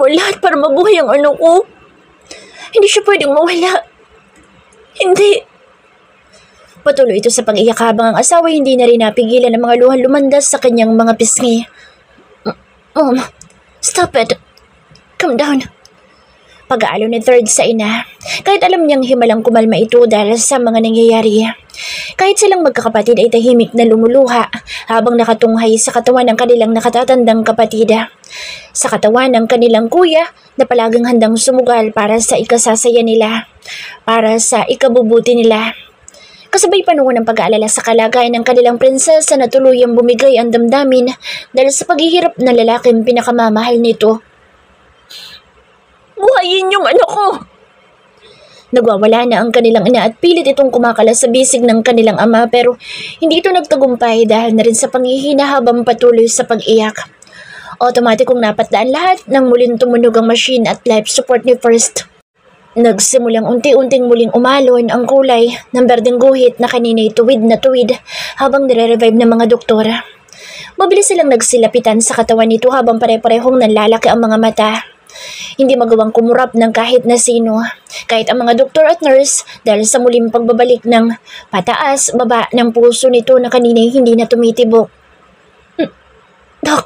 mo lahat para mabuhay ang anak ko. Hindi siya pwedeng mawala. Hindi. Patuloy ito sa pag-iyak habang ang asawa hindi na rin napigilan ng mga luha lumandas sa kanyang mga pisngi. Mom, stop it. Calm down. Pag-aalo ni Third sa ina, kahit alam niyang himalang kumalma ito dahil sa mga nangyayari. Kahit silang magkakapatid ay tahimik na lumuluha habang nakatunghay sa katawan ng kanilang nakatatandang kapatid. Sa katawan ng kanilang kuya na palaging handang sumugal para sa ikasasaya nila, para sa ikabubuti nila. Kasabay pa noon ang pag-aalala sa kalagayan ng kanilang prinsesa na tuluyang bumigay ang damdamin dahil sa paghihirap na lalaking pinakamamahal nito. Buhayin yung anak ko! Nagwawala na ang kanilang ina at pilit itong kumakalas sa bisig ng kanilang ama pero hindi ito nagtagumpay dahil na rin sa panghihina habang patuloy sa pag-iyak. Otomatikong napatdaan lahat nang muling tumunog ang machine at life support ni First. Nagsimulang unti-unting muling umalon ang kulay ng berdeng guhit na kanina'y tuwid na tuwid habang nire-revive ng mga doktor. Mabilis silang nagsilapitan sa katawan nito habang pare-parehong nanlalaki ang mga mata. Hindi magawang kumurap ng kahit na sino, kahit ang mga doktor at nurse dahil sa muling pagbabalik ng pataas-baba ng puso nito na kanina'y hindi na tumitibok. Dok,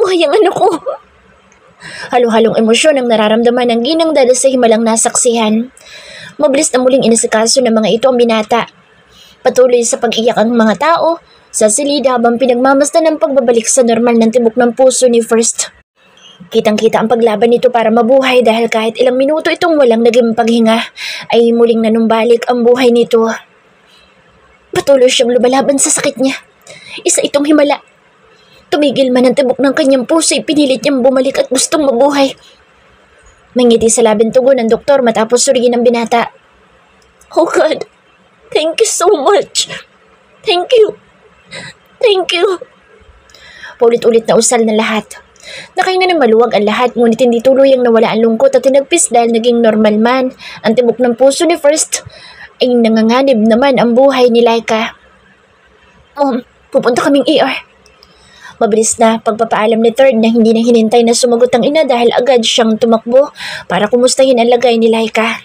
buhay ang anak ko! Halo-halong emosyon ang nararamdaman ng ginang dahil sa himalang nasaksihan. Mabilis na muling inasikaso ng mga ito ang binata. Patuloy sa pag-iyak ang mga tao sa silid habang pinagmamasdan ng pagbabalik sa normal ng tibok ng puso ni First. Kitang-kita ang paglaban nito para mabuhay dahil kahit ilang minuto itong walang naging paghinga ay muling nanumbalik ang buhay nito. Patuloy siyang lumalaban sa sakit niya. Isa itong himala. Tumigil man ang tibok ng kanyang puso ay pinilit niyang bumalik at gustong mabuhay. May ngiti sa labing tugon ng doktor matapos suriin ang binata. Oh God, thank you so much. Thank you. Thank you. Paulit-ulit na usal na lahat. Nakahinga ng maluwag ang lahat ngunit hindi tuluyang nawala ang lungkot at tinagpis dahil naging normal man ang tibok ng puso ni First ay nanganganib naman ang buhay ni Laika. Mom, pupunta kaming ER. Mabilis na pagpapaalam ni Third na hindi na hinintay na sumagot ang ina dahil agad siyang tumakbo para kumustahin ang lagay ni Laika.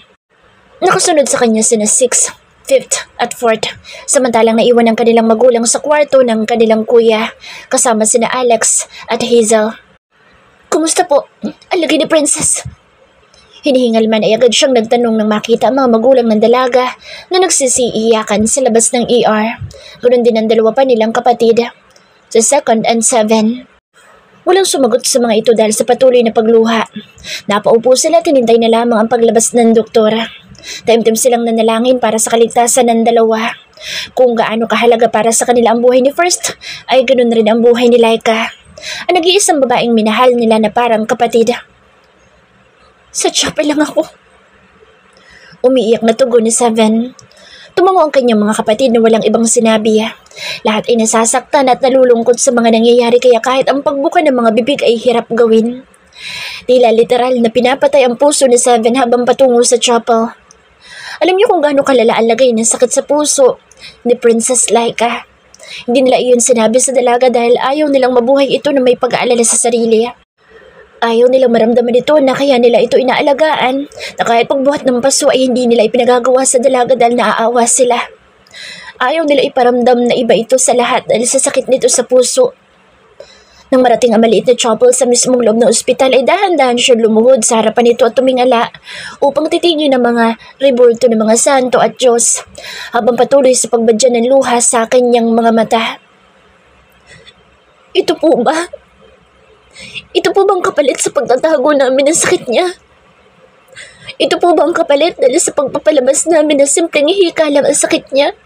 Nakasunod sa kanya sina 6th, 5th at 4th samantalang naiwan ang kanilang magulang sa kwarto ng kanilang kuya kasama sina Alex at Hazel. Kumusta po? Ang lagay ni Princess. Hinihingal man ay agad siyang nagtanong nang makita ang mga magulang ng dalaga na nagsisiiyakan sa labas ng ER. Ganoon din ang dalawa pa nilang kapatid, sa 2nd and 7. Walang sumagot sa mga ito dahil sa patuloy na pagluha. Napaupo sila at hinintay na lamang ang paglabas ng doktora. Taimtim silang nanalangin para sa kaligtasan ng dalawa. Kung gaano kahalaga para sa kanila ang buhay ni First, ay ganoon rin ang buhay ni Laika, ang nag-iisang babaeng minahal nila na parang kapatid. Sa chapel lang ako. Umiiyak na tugon ni 7. Tumango ang kanyang mga kapatid na walang ibang sinabi. Lahat ay nasasaktan at nalulungkot sa mga nangyayari kaya kahit ang pagbuka ng mga bibig ay hirap gawin. Tila literal na pinapatay ang puso ni 7 habang patungo sa chapel. Alam niyo kung gaano kalala ang lagay ng sakit sa puso ni Princess Laika. Hindi nila iyon sinabi sa dalaga dahil ayaw nilang mabuhay ito na may pag-aalala sa sarili. Ayaw nilang maramdaman ito na kaya nila ito inaalagaan na kahit pagbuhat ng paso ay hindi nila ipinagagawa sa dalaga dahil naaawa sila. Ayaw nila iparamdam na iba ito sa lahat dahil sa sakit nito sa puso. Nang marating ang maliit na chapel sa mismong loob ng ospital ay dahan-dahan siya lumuhod sa harapan nito at tumingala upang titingin ang mga rebulto ng mga santo at Diyos habang patuloy sa pagbadya ng luha sa kanyang mga mata. Ito po ba? Ito po bang kapalit sa pagtatago namin ng sakit niya? Ito po bang kapalit dahil sa pagpapalabas namin na simpleng hika lang ang sakit niya?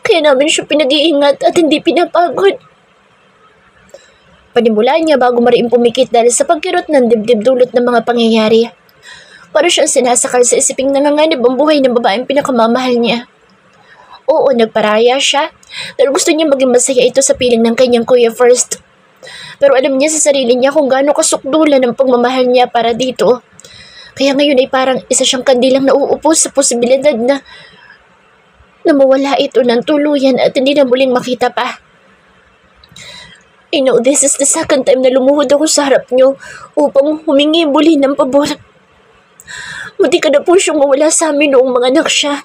Kaya namin siya pinag-iingat at hindi pinapagod. Panimula niya bago mariing pumikit dahil sa pagkirot ng dibdib dulot ng mga pangyayari. Para siyang sinasakal sa isiping nanganganib ang buhay ng babaeng pinakamamahal niya. Oo, nagparaya siya dahil gusto niya maging masaya ito sa piling ng kanyang kuya First. Pero alam niya sa sarili niya kung gaano kasukdulan ang pagmamahal niya para dito. Kaya ngayon ay parang isa siyang kandilang nauupo sa posibilidad na mawala ito ng tuluyan at hindi na muling makita pa. I know this is the second time na lumuhod ako sa harap niyo upang humingi muli ng pabor. Munti ka na po siyang mawala sa amin noong mga anak siya.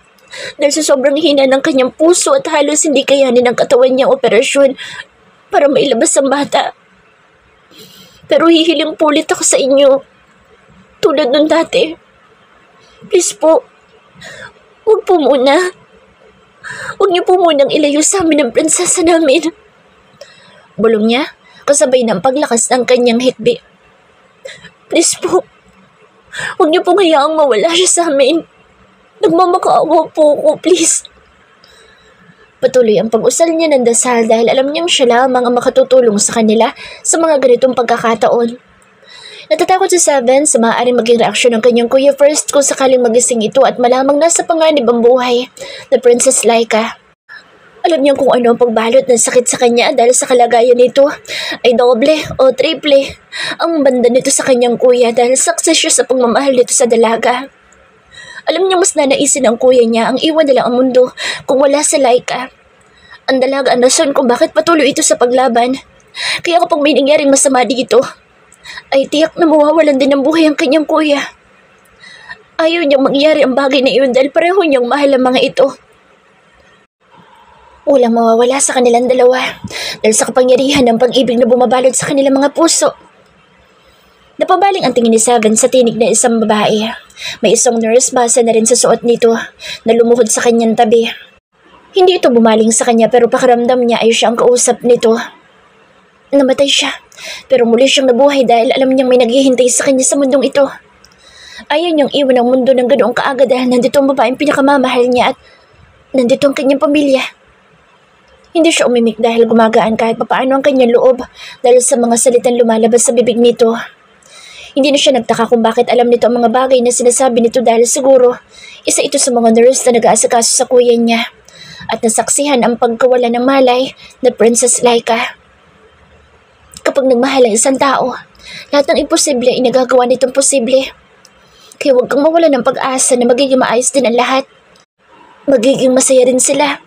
Dahil sa sobrang hina ng kanyang puso at halos hindi kayanin ng katawan niyang operasyon para mailabas ang bata. Pero hihiling po ulit ako sa inyo. Tulad nun dati. Please po, huwag po muna. Huwag niyo po munang ilayo sa amin ang prinsesa namin. Bulong niya, kasabay ng paglakas ng kanyang hikbi. Please po, huwag niyo pong hayaang mawala siya sa amin. Nagmamakaawa po ako, please. Patuloy ang pag-usal niya ng dasal dahil alam niyang siya lamang ang makatutulong sa kanila sa mga ganitong pagkakataon. Natatakot si Seven sa maaaring maging reaksyon ng kanyang kuya first kung sakaling magising ito at malamang nasa panganib ang buhay na Princess Laika. Alam niyang kung ano ang pagbalot ng sakit sa kanya dahil sa kalagayan nito ay doble o triple ang banda nito sa kanyang kuya dahil success siya sa pagmamahal nito sa dalaga. Alam niyang mas nanaisin ang kuya niya ang iwan nila ang mundo kung wala sa Laika. Ang dalaga ang rason kung bakit patuloy ito sa paglaban. Kaya kapag may nangyaring masama dito, ay tiyak na mawawalan din ng buhay ang kanyang kuya. Ayaw niyang mangyari ang bagay na iyon dahil pareho niyang mahal ang mga ito. Walang mawawala sa kanilang dalawa dahil sa kapangyarihan ng pag-ibig na bumabalot sa kanilang mga puso. Napabaling ang tingin ni Seven sa tinig na isang babae. May isang nurse basa na rin sa suot nito na lumuhod sa kanyang tabi. Hindi ito bumaling sa kanya pero pakiramdam niya ay siya ang kausap nito. Namatay siya pero muli siyang nabuhay dahil alam niyang may naghihintay sa kanya sa mundong ito. Ayaw niyang iwan ang mundo ng ganoong kaaga dahil nandito ang babaeng pinakamamahal niya at nandito ang kanyang pamilya. Hindi siya umimik dahil gumagaan kahit papaano ang kanyang loob dahil sa mga salitang lumalabas sa bibig nito. Hindi na siya nagtaka kung bakit alam nito ang mga bagay na sinasabi nito dahil siguro isa ito sa mga nurse na nag-aasikaso sa kuya niya at nasaksihan ang pagkawala ng malay na Princess Laika. Kapag nagmahal ang isang tao, lahat ng imposible ay nagagawa nitong posible. Kaya huwag kang mawala ng pag-asa na magiging maayos din ang lahat. Magiging masaya rin sila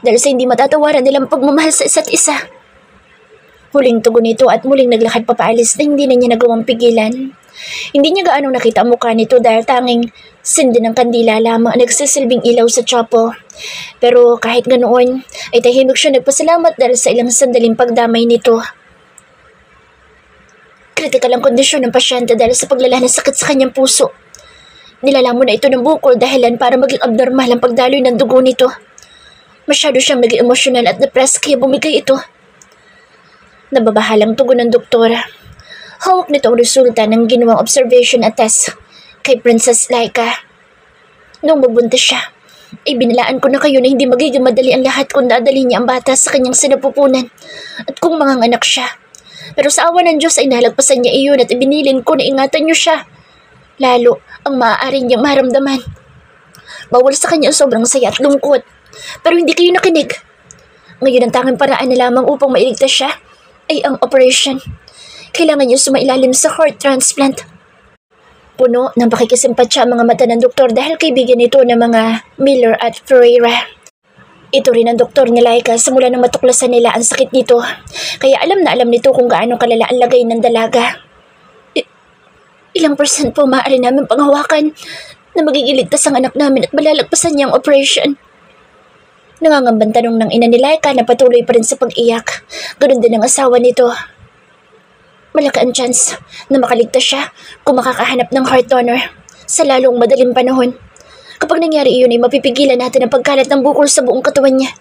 dahil sa hindi matatawaran nilang pagmamahal sa isa't isa. Huling tugon nito at muling naglakad papaalis na hindi na niya nagawang pigilan. Hindi niya gaanong nakita ang mukha nito dahil tanging sindi ng kandila lamang ang nagsisilbing ilaw sa chapel. Pero kahit ganoon, ay tahimik siya nagpasalamat dahil sa ilang sandaling pagdamay nito. Kritikal ang kondisyon ng pasyente dahil sa paglala ng sakit sa kanyang puso. Nilalamon na ito ng bukol dahilan para maging abnormal ang pagdaloy ng dugo nito. Masyado siyang naging emosyonal at depressed kaya bumigay ito. Nababahalang tugon ng doktora. Hawak nito ang resulta ng ginawang observation at test kay Princess Laika. Noong magbuntis siya, ay binalaan ko na kayo na hindi magiging madali ang lahat kung dadali niya ang bata sa kanyang sinapupunan at kung manganganak siya. Pero sa awa ng Diyos ay nalagpasan niya iyon at ibinilin ko na ingatan niyo siya. Lalo ang maaari niyang maramdaman. Bawal sa kanya ang sobrang saya at lungkot. Pero hindi kayo nakinig. Ngayon ang tanging paraan na lamang upang mailigtas siya ay ang operation. Kailangan niyo sumailalim sa heart transplant. Puno ng pakikisimpatya ang mga mata ng doktor dahil kaibigan ito ng mga Miller at Ferreira. Ito rin ang doktor ni Laika simula nang matuklasan nila ang sakit nito. Kaya alam na alam nito kung gaano kalala ang lagay ng dalaga. Ilang percent po maaari namin panghawakan na magiging ligtas ang anak namin at malalagpasan niya ang operation. Nangangamban tanong ng ina ni Laika na patuloy pa rin sa pag-iyak. Ganoon din ang asawa nito. Malaki ang chance na makaligtas siya kung makakahanap ng heart donor sa lalong madaling panahon. Kapag nangyari iyon ay mapipigilan natin ang pagkalat ng bukol sa buong katawan niya.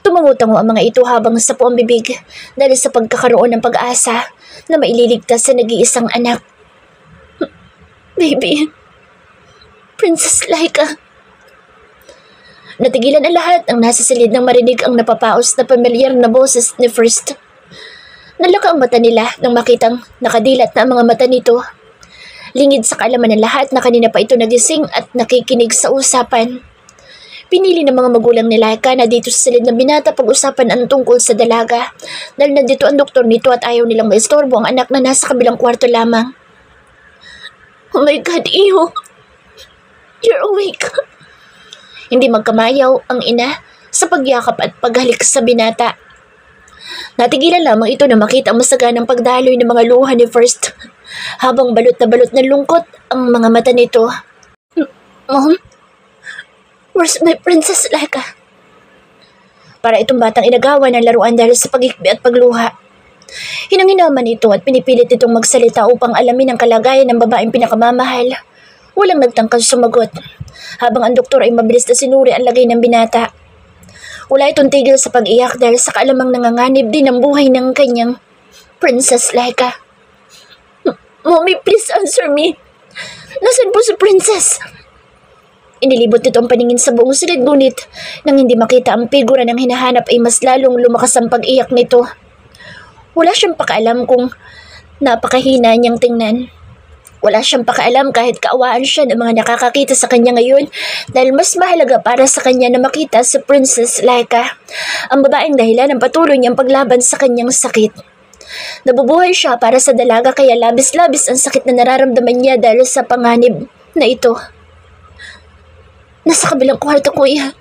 Tumangutango ang mga ito habang sa po ang bibig dahil sa pagkakaroon ng pag-asa na maililigtas sa nag-iisang anak. Baby, Princess Laika. Natigilan ang lahat ang nasa silid ng marinig ang napapaos na pamilyar na boses ni First. Nalaka ang mata nila nang makitang nakadilat na ang mga mata nito. Lingid sa kaalaman ng lahat na kanina pa ito nagising at nakikinig sa usapan. Pinili ng mga magulang ni Laika na dito sa silid ng binata pag-usapan ang tungkol sa dalaga dahil nandito ang doktor nito at ayaw nilang maistorbo ang anak na nasa kabilang kwarto lamang. Oh my God, Iho! You're awake! Hindi magkamayaw ang ina sa pagyakap at paghalik sa binata. Natigilan lamang ito na makita ang masaganang pagdaloy ng mga luha ni First habang balot na balot ng lungkot ang mga mata nito. Mom? Where's my Princess Laika? Para itong batang inagawa ng laruan dahil sa pagikbi at pagluha. Hinanginaman ito at pinipilit itong magsalita upang alamin ang kalagayan ng babaeng pinakamamahal. Walang nagtangkang sumagot, habang ang doktor ay mabilis na sinuri ang lagay ng binata. Wala itong tigil sa pag-iyak dahil sa kaalamang nanganganib din ang buhay ng kanyang Princess Laika. Mommy, please answer me. Nasaan po si Princess? Inilibot nito ang paningin sa buong silid, ngunit nang hindi makita ang figura ng hinahanap ay mas lalong lumakas ang pag-iyak nito. Wala siyang pakaalam kung napakahina niyang tingnan. Wala siyang pakaalam kahit kaawaan siya ng mga nakakakita sa kanya ngayon dahil mas mahalaga para sa kanya na makita si Princess Laika, ang babaeng dahilan ng patuloy niyang paglaban sa kanyang sakit. Nabubuhay siya para sa dalaga kaya labis-labis ang sakit na nararamdaman niya dahil sa panganib na ito. Nasa kabilang kwarto, kuya.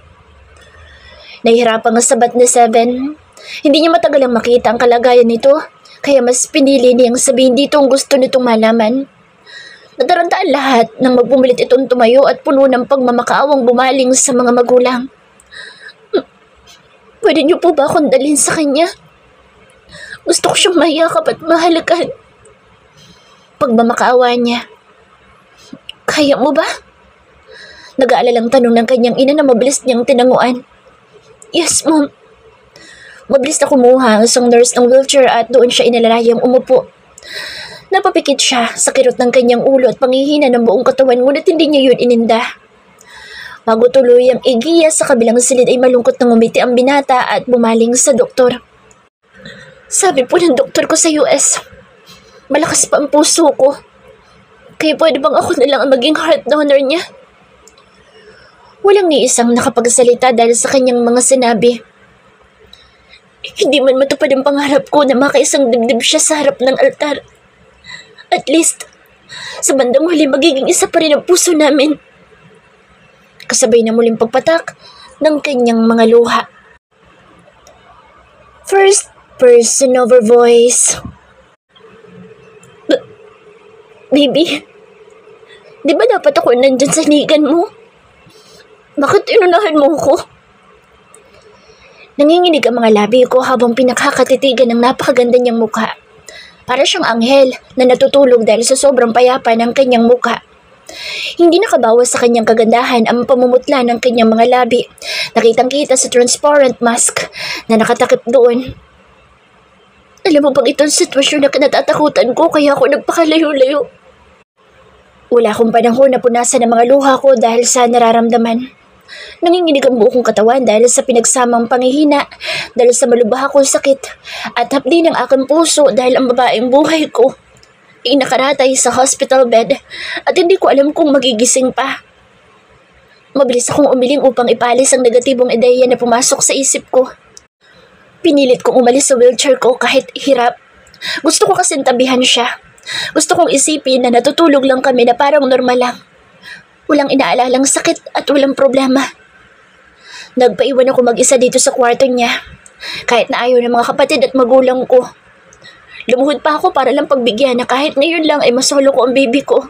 Nahihirapan ang sabat ni Seven. Hindi niya matagalang makita ang kalagayan nito, kaya mas pinili niyang sabihin dito ang gusto nitong malaman. Nadarandaan lahat nang magpumilit itong tumayo at puno ng pagmamakaawang bumaling sa mga magulang. Pwede niyo po ba akong dalhin sa kanya? Gusto ko siyang mayakap at mahalagan. Pagmamakaawa niya. Kaya mo ba? Nag-aalalang tanong ng kanyang ina na mabilis niyang tinanguan. Yes, Mom. Mabilis na kumuha ang isang nurse ng wheelchair at doon siya inalayang umupo. Napapikit siya sa kirot ng kanyang ulo at pangihina ng buong katawan ngunit hindi niya yun ininda. Bago tuloy ang igiya sa kabilang silid ay malungkot na ngumiti ang binata at bumaling sa doktor. Sabi po ng doktor ko sa US, malakas pa ang puso ko. Kaya pwede bang ako na lang ang maging heart donor niya? Walang ni isang nakapagsalita dahil sa kanyang mga sinabi. Hindi man matupad ang pangarap ko na makaisang dibdib siya sa harap ng altar. At least, sa bandang huli magiging isa pa rin ang puso namin. Kasabay na muling pagpatak ng kanyang mga luha. First person over voice. Baby, di ba dapat ako nandyan sa nigan mo? Bakit inunahan mo ko? Nanginginig ang mga labi ko habang pinakakatitigan ng napakaganda niyang mukha. Para siyang anghel na natutulog dahil sa sobrang payapa ng kanyang mukha. Hindi nakabawas sa kanyang kagandahan ang pamumutla ng kanyang mga labi. Nakitang-kita sa transparent mask na nakatakip doon. Alam mo bang itong sitwasyon na kinatatakutan ko kaya ako nagpakalayo-layo? Wala akong panahon na punasan ng mga luha ko dahil sa nararamdaman. Nanginginig ang buong katawan dahil sa pinagsamang pangihina, dahil sa malubha akong sakit, at hapdi ng aking puso dahil ang babaeng buhay ko ay nakaratay sa hospital bed at hindi ko alam kung magigising pa. Mabilis akong umiling upang ipalis ang negatibong ideya na pumasok sa isip ko. Pinilit kong umalis sa wheelchair ko kahit hirap. Gusto ko kasing tabihan siya. Gusto kong isipin na natutulog lang kami na parang normal lang. Walang inaalalang sakit at walang problema. Nagpaiwan ako mag-isa dito sa kwarto niya. Kahit na ayaw ng mga kapatid at magulang ko. Lumuhod pa ako para lang pagbigyan na kahit ngayon lang ay masolo ko ang baby ko.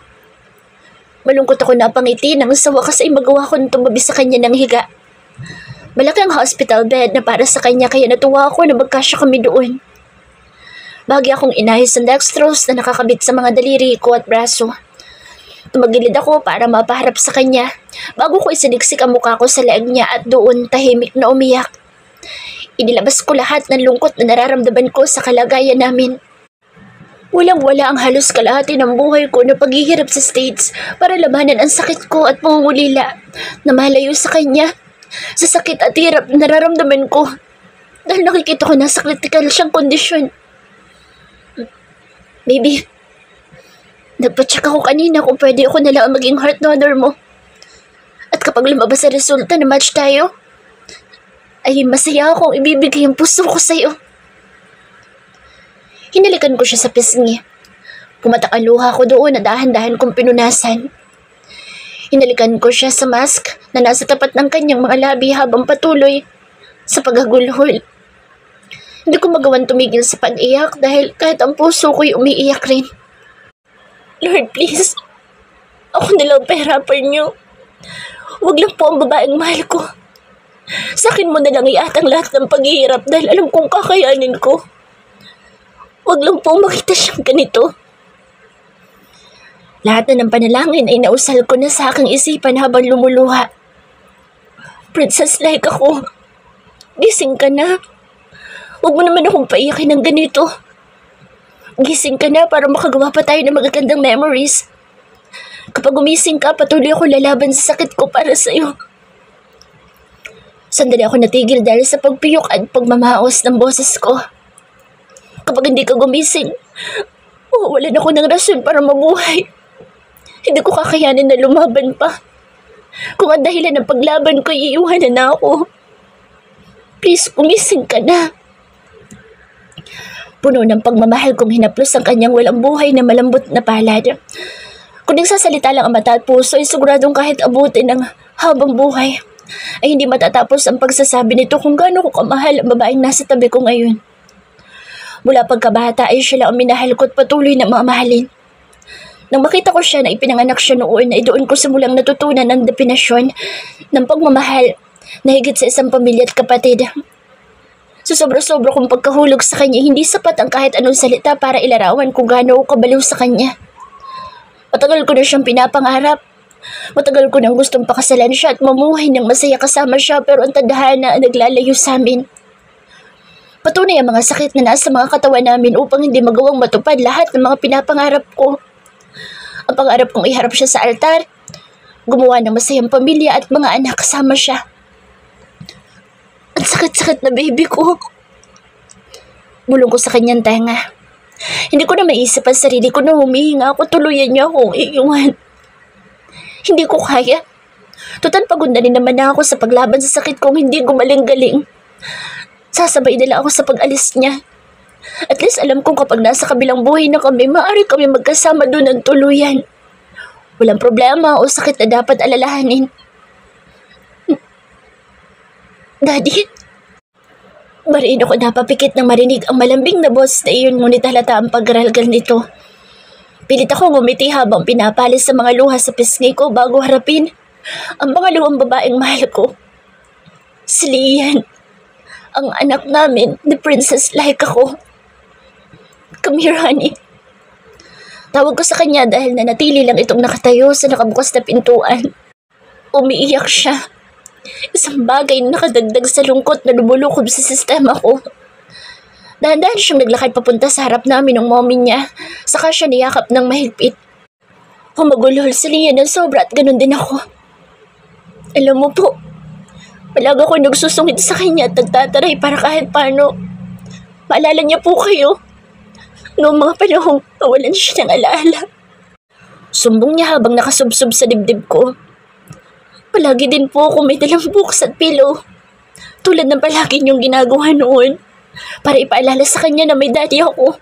Malungkot ako na pangiti nang sa wakas ay magawa ko ng tumabi sa kanya ng higa. Malaki ang hospital bed na para sa kanya kaya natuwa ako na magkasya kami doon. Bahagi akong inahis ng dextrose na nakakabit sa mga daliri ko at braso. Tumagilid ako para mapaharap sa kanya bago ko isiniksik ang mukha ko sa leeg niya at doon tahimik na umiyak. Inilabas ko lahat ng lungkot na nararamdaman ko sa kalagayan namin. Walang-wala ang halos kalahati ng buhay ko na paghihirap sa States para labanan ang sakit ko at pangungulila na malayo sa kanya. Sa sakit at hirap na nararamdaman ko dahil nakikita ko na sa critical siyang kondisyon. Baby, nagpa-check ako kanina kung pwede ako na lang maging heart donor mo. At kapag lumabas ang resulta na match tayo, ay masaya akong ibibigay ang puso ko sa'yo. Hinalikan ko siya sa pisngi. Pumatak ang luha ko doon na dahan-dahan kong pinunasan. Hinalikan ko siya sa mask na nasa tapat ng kanyang mga labi habang patuloy sa paghagulhol. Hindi ko magawang tumigil sa pag-iyak dahil kahit ang puso ko'y umiiyak rin. Lord, please. Ako nilang pahirapan niyo. Huwag lang po ang babaeng mahal ko. Sa akin mo na lang iatang lahat ng paghihirap dahil alam kong kakayanin ko. Huwag lang po makita siyang ganito. Lahat na ng panalangin ay nausal ko na sa aking isipan habang lumuluha. Princess like ako. Gising ka na. Huwag mo naman akong paiyakin ng ganito. Gising ka na para makagawa pa tayo ng magagandang memories. Kapag umising ka, patuloy ako lalaban sa sakit ko para sa'yo. Sandali ako natigil dahil sa pagpiyok at pagmamaos ng boses ko. Kapag hindi ka gumising, walan ako ng rason para mabuhay. Hindi ko kakayanin na lumaban pa. Kung ang dahilan ng paglaban ko, iiwanan na ako. Please, gumising ka na. Puno ng pagmamahal kong hinaplos ang kanyang walang buhay na malambot na palad. Kung nagsasalita lang ang mata at puso, ay siguradong kahit abutin ng habang buhay, ay hindi matatapos ang pagsasabi nito kung gaano ko kamahal ang babaeng nasa tabi ko ngayon. Mula pagkabata ay siya lang ang minahal ko at patuloy na mamahalin. Nang makita ko siya na ipinanganak siya noon, ay doon ko simulang natutunan ang definasyon ng pagmamahal na higit sa isang pamilya at kapatid. Sa sobra-sobra kong pagkahulog sa kanya, hindi sapat ang kahit anong salita para ilarawan kung gaano ako kabaliw sa kanya. Matagal ko na siyang pinapangarap. Matagal ko nang gustong pakasalan siya at mamuhay ng masaya kasama siya, pero ang tadhana ang naglalayo sa amin. Patunay ang mga sakit na nasa mga katawan namin upang hindi magawang matupad lahat ng mga pinapangarap ko. Ang pangarap kong iharap siya sa altar, gumawa ng masayang pamilya at mga anak kasama siya. Ang sakit-sakit na baby ko. Bulong ko sa kanyang tenga. Hindi ko na maisip ang sarili ko na humihinga ako, tuluyan niya akong iiwan. Hindi ko kaya. Total pagod na rin naman ako sa paglaban sa sakit kong hindi gumaling-galing. Sasabay nila ako sa pag-alis niya. At least alam kong kapag nasa kabilang buhay na kami, maaari kami magkasama doon ng tuluyan. Walang problema o sakit na dapat alalahanin. Daddy? Marin ako napapikit nang marinig ang malambing na boss na iyon, ngunit halata ang paggaralgal nito. Pilit ako ngumiti habang pinapalis sa mga luha sa pisngi ko bago harapin ang pangalawang babaeng mahal ko. Si Lian, ang anak namin ni Princess like ako. Come here, honey. Tawag ko sa kanya dahil nanatili lang itong nakatayo sa nakabukas na pintuan. Umiiyak siya. Isang bagay na nakadagdag sa lungkot na lumulukob sa sistema ko. Dahan-dahan siyang naglakad papunta sa harap namin ng mommy niya. Saka siya niyakap ng mahigpit. Humagulhol si Lian ng sobra at ganun din ako. Alam mo po, palagi ako nagsusungit sa kanya at nagtataray para kahit paano. Maalala niya po kayo. Noong mga panahong nawalan siya ng alaala. Sumbong niya habang nakasubsob sa dibdib ko. Palagi din po ako may dalang books at pillow. Tulad ng palagi niyong ginagawa noon. Para ipaalala sa kanya na may daddy ako.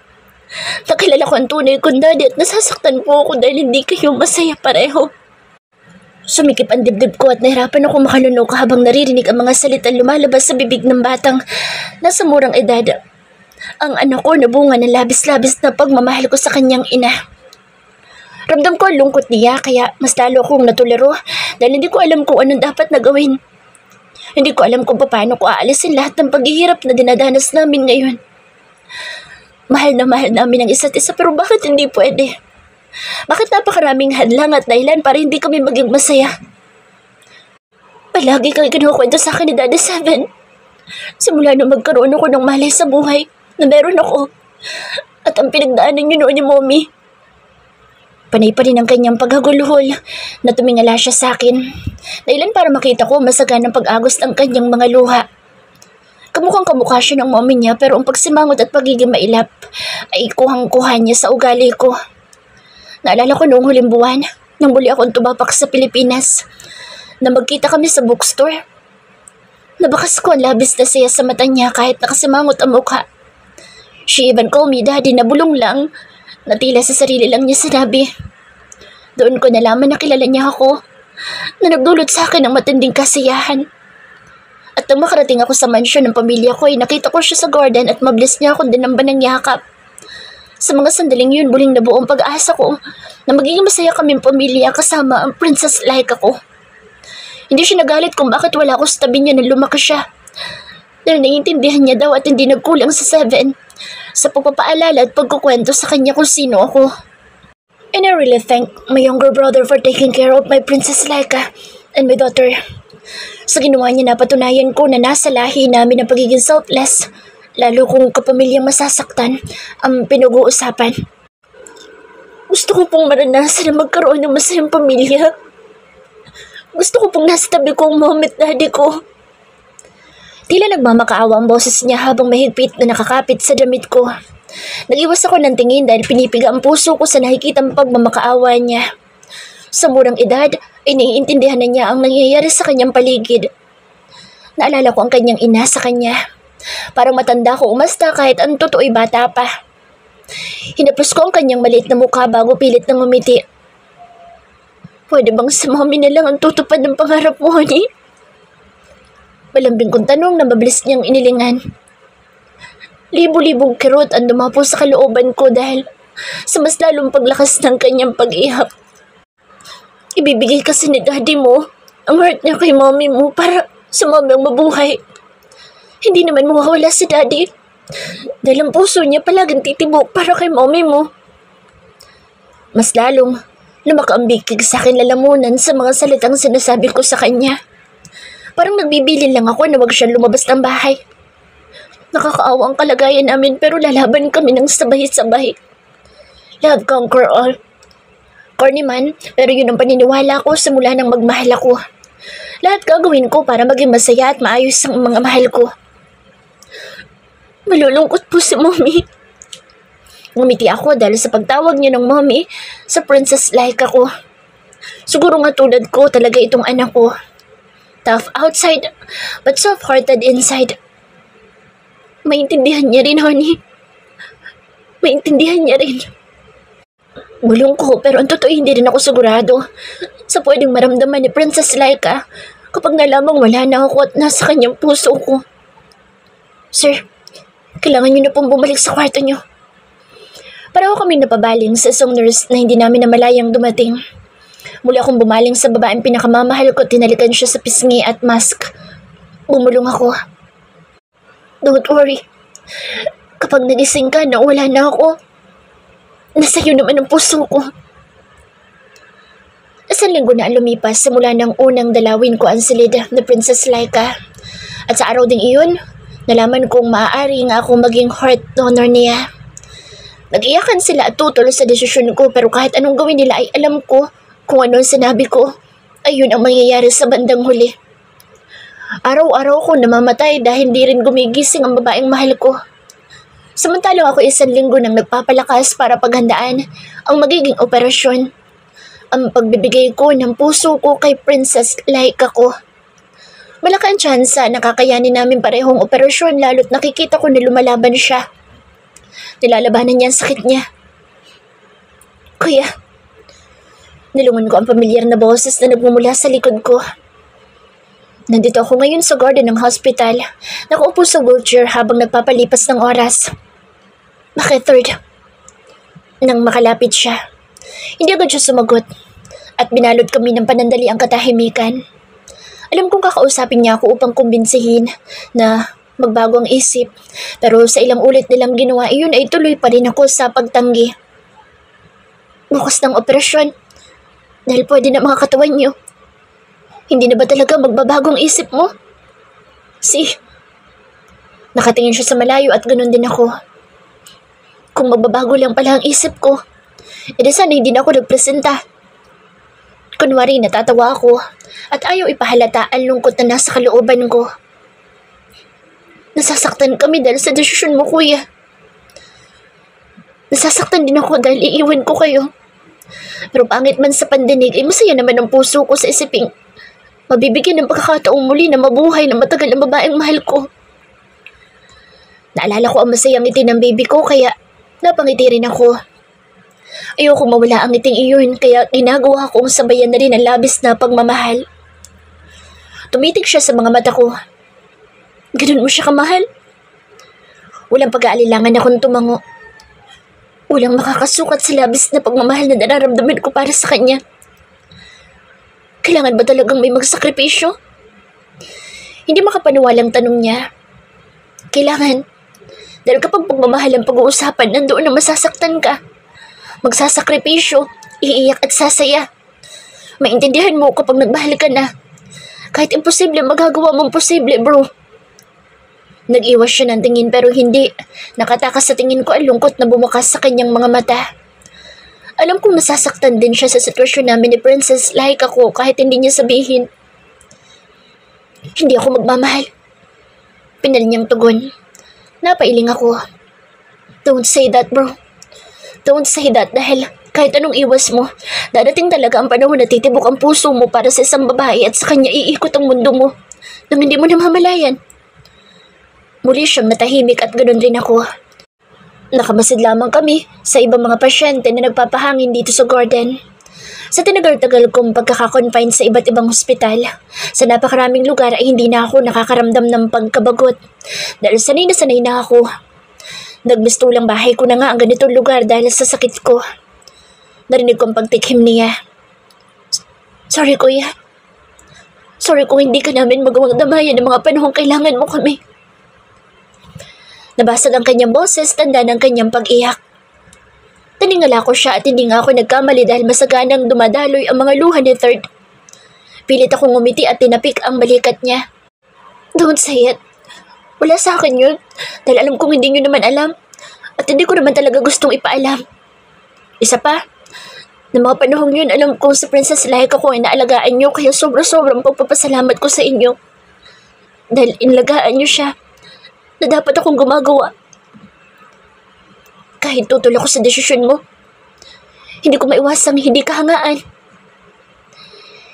Nakilala ko ang tunay kong daddy at nasasaktan po ako dahil hindi kayo masaya pareho. Sumikip ang dibdib ko at nahirapan ako makalunok habang naririnig ang mga salitang lumalabas sa bibig ng batang nasa murang edad. Ang anak ko nabunga ng labis-labis na pagmamahal ko sa kanyang ina. Ramdam ko ang lungkot niya kaya mas lalo akong natulero dahil hindi ko alam kung anong dapat na gawin. Hindi ko alam kung paano ko aalisin lahat ng paghihirap na dinadanas namin ngayon. Mahal na mahal namin ang isa't isa pero bakit hindi pwede? Bakit napakaraming hadlang at dahilan para hindi kami maging masaya? Palagi kang kinukwento sa akin ni Daddy Seven. Simula nung magkaroon ako ng malay sa buhay na meron ako at ang pinagdaanan niyo noon ni Mommy. Panay pa rin ang kanyang paghagulhol na tumingala siya sa akin. Dahilan para makita ko masaganang pag-agos ng kanyang mga luha. Kamukhang kamukha siya ng mommy niya pero ang pagsimangot at pagiging mailap ay kuhang-kuha niya sa ugali ko. Naalala ko noong huling buwan nang muli akong tumapak sa Pilipinas na magkita kami sa bookstore. Nabakas ko ang labis na saya sa mata niya kahit nakasimangot ang mukha. She even called me daddy na bulong lang na tila sa sarili lang niya sinabi. Doon ko nalaman na kilala niya ako, na nagdulot sa akin ng matinding kasiyahan. At At nang makarating ako sa mansyon ng pamilya ko ay nakita ko siya sa garden at mabilis niya akong dinamba ng yakap. Sa mga sandaling yun, buling na buong pag-asa ko na magiging masaya kaming pamilya kasama ang Princess Laika ko. Hindi siya nagalit kung bakit wala ako sa tabi niya nang lumaki siya. Dahil naiintindihan niya daw at hindi nagkulang sa 7 sa pagpapaalala at pagkukwento sa kanya kung sino ako. And I really thank my younger brother for taking care of my Princess Laika and my daughter. Sa ginawa niya napatunayan ko na nasa lahi namin ang pagiging selfless, lalo kung kapamilyang masasaktan ang pinag-uusapan. Gusto ko pong maranasan na magkaroon ng masayang pamilya. Gusto ko pong nasa tabi ko ang mom at daddy ko. Tila nagmamakaawa ang boses niya habang mahigpit na nakakapit sa damit ko. Nag-iwas ako ng tingin dahil pinipiga ang puso ko sa nakikitang pagmamakaawa niya. Sa murang edad, ay naiintindihan na niya ang nangyayari sa kanyang paligid. Naalala ko ang kanyang ina sa kanya. Parang matanda ko umasta kahit ang totoo'y bata pa. Hinapos ko ang kanyang maliit na mukha bago pilit na ngumiti. Pwede bang si mommy na lang ang tutupad ng pangarap mo, honey? Malambing kong tanong na mabilis niyang inilingan. Libo-libong kirot ang dumapo sa kalooban ko dahil sa mas lalong paglakas ng kanyang pag-ihap. Ibibigay kasi ni daddy mo ang heart niya kay mommy mo para sa mommy ang mabuhay. Hindi naman mawawala si daddy dahil ang puso niya palaging titibok para kay mommy mo. Mas lalong lumakaambikig sa akin lalamunan sa mga salitang sinasabi ko sa kanya. Parang nagbibilin lang ako na wag siyang lumabas ng bahay. Nakakaawa ang kalagayan namin pero lalaban kami ng sabay-sabay. Love conquer all. Corny man, pero yun ang paniniwala ko simula nang magmahal ako. Lahat gagawin ko para maging masaya at maayos ang mga mahal ko. Malulungkot po si mommy. Ngumiti ako dahil sa pagtawag niya ng mommy sa Princess Laika ko. Siguro nga tulad ko talaga itong anak ko. Tough outside, but soft-hearted inside. Maintindihan niya rin, honey. Maintindihan niya rin. Bulong ko, pero ang totoo hindi rin ako sigurado sa pwedeng maramdaman ni Princess Laika kapag nalamang wala na ako at nasa kanyang puso ko. Sir, kailangan niyo na pong bumalik sa kwarto niyo. Pareho kami napabaling sa isang nurse na hindi namin namalayang dumating. Muli akong bumaling sa babaeng pinakamamahal ko, tinalikan siya sa pisngi at mask. Bumulong ako. Don't worry. Kapag nagising ka na wala na ako, nasa iyo naman ang puso ko. Isang linggo na ang lumipas simula ng unang dalawin ko ang silid na Princess Laika. At sa araw ding iyon, nalaman kong maaari nga akong maging heart donor niya. Nag-iyakan sila at tutol sa desisyon ko pero kahit anong gawin nila ay alam ko kung ano ang sinabi ko, ayun ang mangyayari sa bandang huli. Araw-araw ko namamatay dahil hindi rin gumigising ang babaeng mahal ko. Samantalang ako isang linggo nang nagpapalakas para paghandaan ang magiging operasyon. Ang pagbibigay ko ng puso ko kay Princess Laika ko. Malaki ang tsansa na kakayanin namin parehong operasyon lalo't nakikita ko na lumalaban siya. Nilalabanan niya ang sakit niya. Kuya, nilungan ko ang pamilyar na boses na nagmumula sa likod ko. Nandito ako ngayon sa garden ng hospital. Nakaupo sa wheelchair habang nagpapalipas ng oras. Bakit, third? Nang makalapit siya, hindi agad siya sumagot at binalot kami ng panandali ang katahimikan. Alam kong kakausapin niya ako upang kumbinsihin na magbago ang isip, pero sa ilang ulit nilang ginawa iyon ay tuloy pa rin ako sa pagtanggi. Bukas ng operasyon, dahil pwede na mga katawan niyo. Hindi na ba talaga magbabagong isip mo? Nakatingin siya sa malayo at ganun din ako. Kung magbabago lang pala ang isip ko, edi sana hindi na ako nagpresenta. Kunwari natatawa ako at ayaw ipahalata ang lungkot na nasa kalooban ko. Nasasaktan kami dahil sa desisyon mo, kuya. Nasasaktan din ako dahil iiwan ko kayo. Pero pangit man sa pandinig, ay masaya naman ang puso ko sa isiping mabibigyan ng pagkakataong muli na mabuhay na matagal ang babaeng mahal ko. Naalala ko ang masayang ngiti ng baby ko kaya napangiti rin ako. Ayoko mawala ang ngiting iyon kaya ginagawa kong sabayan na rin ang labis na pagmamahal. Tumitig siya sa mga mata ko. Ganun mo siya kamahal? Walang pag-aalilangan akong tumango. Walang makakasukat sa labis na pagmamahal na nararamdaman ko para sa kanya. Kailangan ba talagang may magsakripisyo? Hindi makapaniwalang tanong niya. Kailangan. Dahil kapag pagmamahal ang pag-uusapan, nandoon na masasaktan ka. Magsasakripisyo, iiyak at sasaya. Maintindihan mo kapag nagmahal ka na. Kahit imposible, magagawa mong posible, bro. Nag-iwas siya ng tingin pero hindi. Nakatakas sa tingin ko ang lungkot na bumukas sa kanyang mga mata. Alam kong nasasaktan din siya sa sitwasyon namin ni Princess like ako kahit hindi niya sabihin. Hindi ako magmamahal. Pinal niyang tugon. Napailing ako. Don't say that, bro. Don't say that dahil kahit anong iwas mo, dadating talaga ang panahon na titibok ang puso mo para sa isang babae at sa kanya iikot ang mundo mo nang hindi mo namamalayan. Muli siyang natahimik at ganoon rin ako. Nakamasid lamang kami sa ibang mga pasyente na nagpapahangin dito sa Gordon. Sa tinagal-tagal kong pagkakakonfine sa iba't ibang hospital, sa napakaraming lugar ay hindi na ako nakakaramdam ng pagkabagot dahil sanay na ako. Nagmistulang bahay ko na nga ang ganitong lugar dahil sa sakit ko. Narinig ko ang pagtikhim niya. Sorry, kuya. Sorry kung hindi ka namin magawang damayan ng mga panahong kailangan mo kami. Nabasag ang kanyang boses, tanda ng kanyang pag-iyak. Tiningala ko siya at hindi nga ako nagkamali dahil masaganang dumadaloy ang mga luha ni Third. Pilit akong ngumiti at tinapik ang balikat niya. Don't say it. Wala sa akin yun dahil alam kong hindi nyo naman alam at hindi ko naman talaga gustong ipaalam. Isa pa, na mga panahong yun alam kong si Princess Laika ko ay naalagaan nyo kaya sobrang pagpapasalamat ko sa inyo. Dahil inalagaan nyo siya na dapat akong gumagawa. Kahit tutol ako sa desisyon mo, hindi ko maiwasang hindi kahangaan.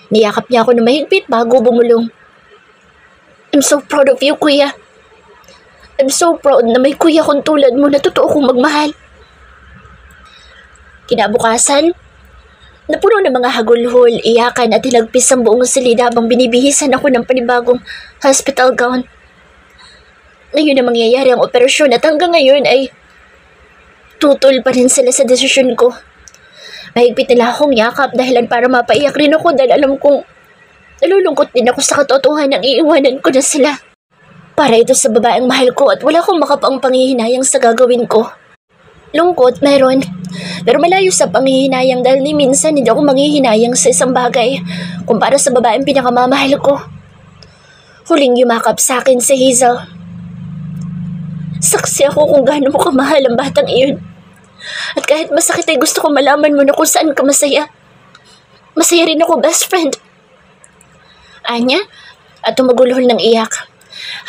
Niyakap niya ako na mahigpit bago bumulong. I'm so proud of you, kuya. I'm so proud na may kuya kong tulad mo na totoo kong magmahal. Kinabukasan, napuno ng mga hagulhol, iyakan at hilagpis ang buong silid habang binibihisan ako ng panibagong hospital gown. Ngayon na mangyayari ang operasyon at hanggang ngayon ay tutol pa rin sila sa desisyon ko. Mahigpit nila akong yakap dahilan para mapaiyak rin ako dahil alam kong nalulungkot din ako sa katotohanan ng iiwanan ko na sila. Para ito sa babaeng mahal ko at wala akong makapang panghihinayang sa gagawin ko. Lungkot, meron. Pero malayo sa panghihinayang dahil ni minsan hindi ako manghihinayang sa isang bagay kumpara sa babaeng pinakamamahal ko. Huling yumakap sa akin si Hazel. Saksi ako kung gaano mo kamahal ang batang iyon. At kahit masakit ay gusto ko malaman mo na kung saan ka masaya. Masaya rin ako, best friend. Anya, at tumagulhol ng iyak.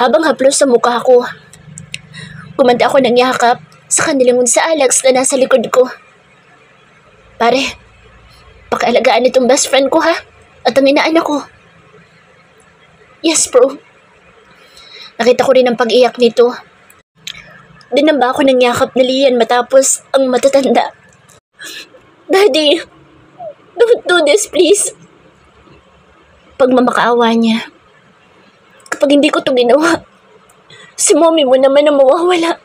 Habang haplos sa mukha ko, gumanda ako ng yakap sa kanilingon sa Alex na nasa likod ko. Pare, pakialagaan itong best friend ko ha, at ang inaanak ko. Yes, bro. Nakita ko rin ang pag-iyak nito. Dinamba ako ng yakap ni Lian matapos ang matatanda. Daddy, don't do this, please. Pagmamakaawa niya. Kapag hindi ko ito ginawa, si mommy mo naman ang mawawala.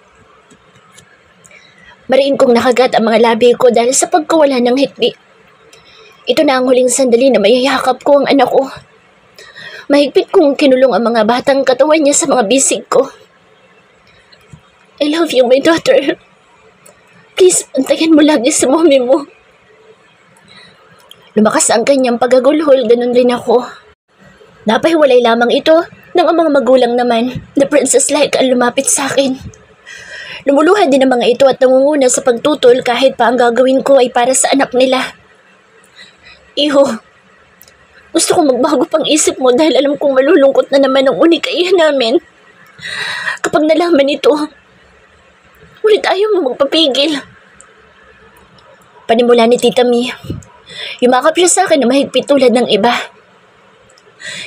Mariin kong nakagat ang mga labi ko dahil sa pagkawala ng hikbi. Ito na ang huling sandali na mayayakap ko ang anak ko. Mahigpit kong kinulong ang mga batang katawan niya sa mga bisig ko. I love you, my daughter. Please, antayin mo lagi si mommy mo. Lumakas ang kanyang pagagulhol, ganun rin ako. Napahiwalay lamang ito nang ang mga magulang naman na Princess Like ang lumapit sa akin. Lumuluhan din ang mga ito at nangunguna sa pagtutol kahit pa ang gagawin ko ay para sa anak nila. Iho, gusto kong magbago pang isip mo dahil alam kong malulungkot na naman ang unikaihan namin. Kapag nalaman ito, ulit ayaw mo magpapigil. Panimula ni Tita Mi. Yumakap siya sa akin na mahigpit tulad ng iba.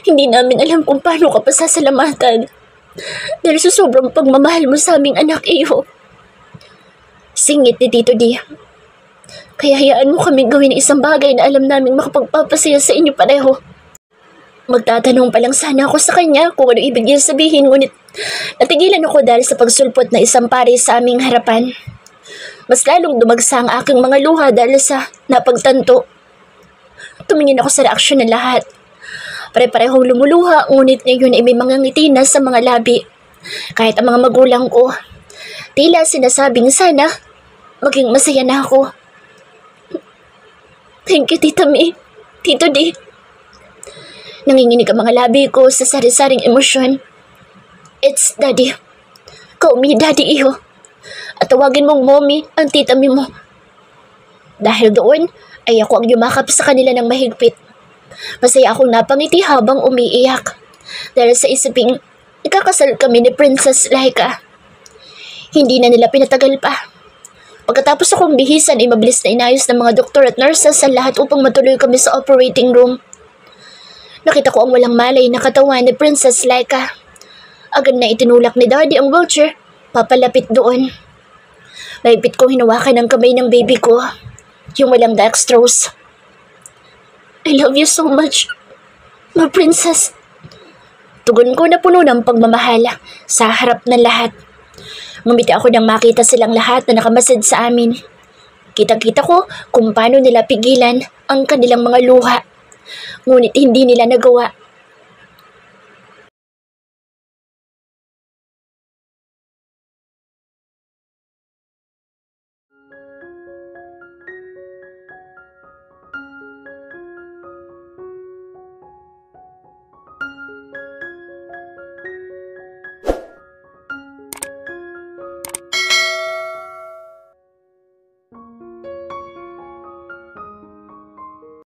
Hindi namin alam kung paano ka pasasalamatan dahil sa sobrang pagmamahal mo sa aming anak, Iho. Singit ni Tito D. Kaya hayaan mo kami gawin isang bagay na alam naming makapagpapasaya sa inyo pareho. Magtatanong pa lang sana ako sa kanya kung ano ibig niya sabihin, ngunit Natigilan ako dahil sa pagsulpot na isang pare sa aming harapan. Mas lalong dumagsa ang aking mga luha dahil sa napagtanto. Tumingin ako sa reaksyon ng lahat. Pare-parehong lumuluha, ngunit ngayon ay may mga ngiti na sa mga labi. Kahit ang mga magulang ko, tila sinasabing sana maging masaya na ako. Thank you, Tita May. Tito D. Nanginginig ang mga labi ko sa sari-saring emosyon. It's Daddy. Call me Daddy, iho. At tawagin mong Mommy ang Tita May mo. Dahil doon, ay ako ang yumakap sa kanila ng mahigpit. Masaya akong napangiti habang umiiyak. Dahil sa isiping, ikakasal kami ni Princess Laika. Hindi na nila pinatagal pa. Pagkatapos akong bihisan ay mabilis na inayos ng mga doktor at nurses ang lahat upang matuloy kami sa operating room. Nakita ko ang walang malay na katawan ni Princess Laika. Agad na itinulak ni Daddy ang wheelchair, papalapit doon. Mahigpit kong hinawakan ang kamay ng baby ko, yung walang dextrose. I love you so much, my princess. Tugon ko na puno ng pagmamahala sa harap ng lahat. Ngumiti ako nang makita silang lahat na nakamasid sa amin. Kitang-kita ko kung paano nila pigilan ang kanilang mga luha. Ngunit hindi nila nagawa.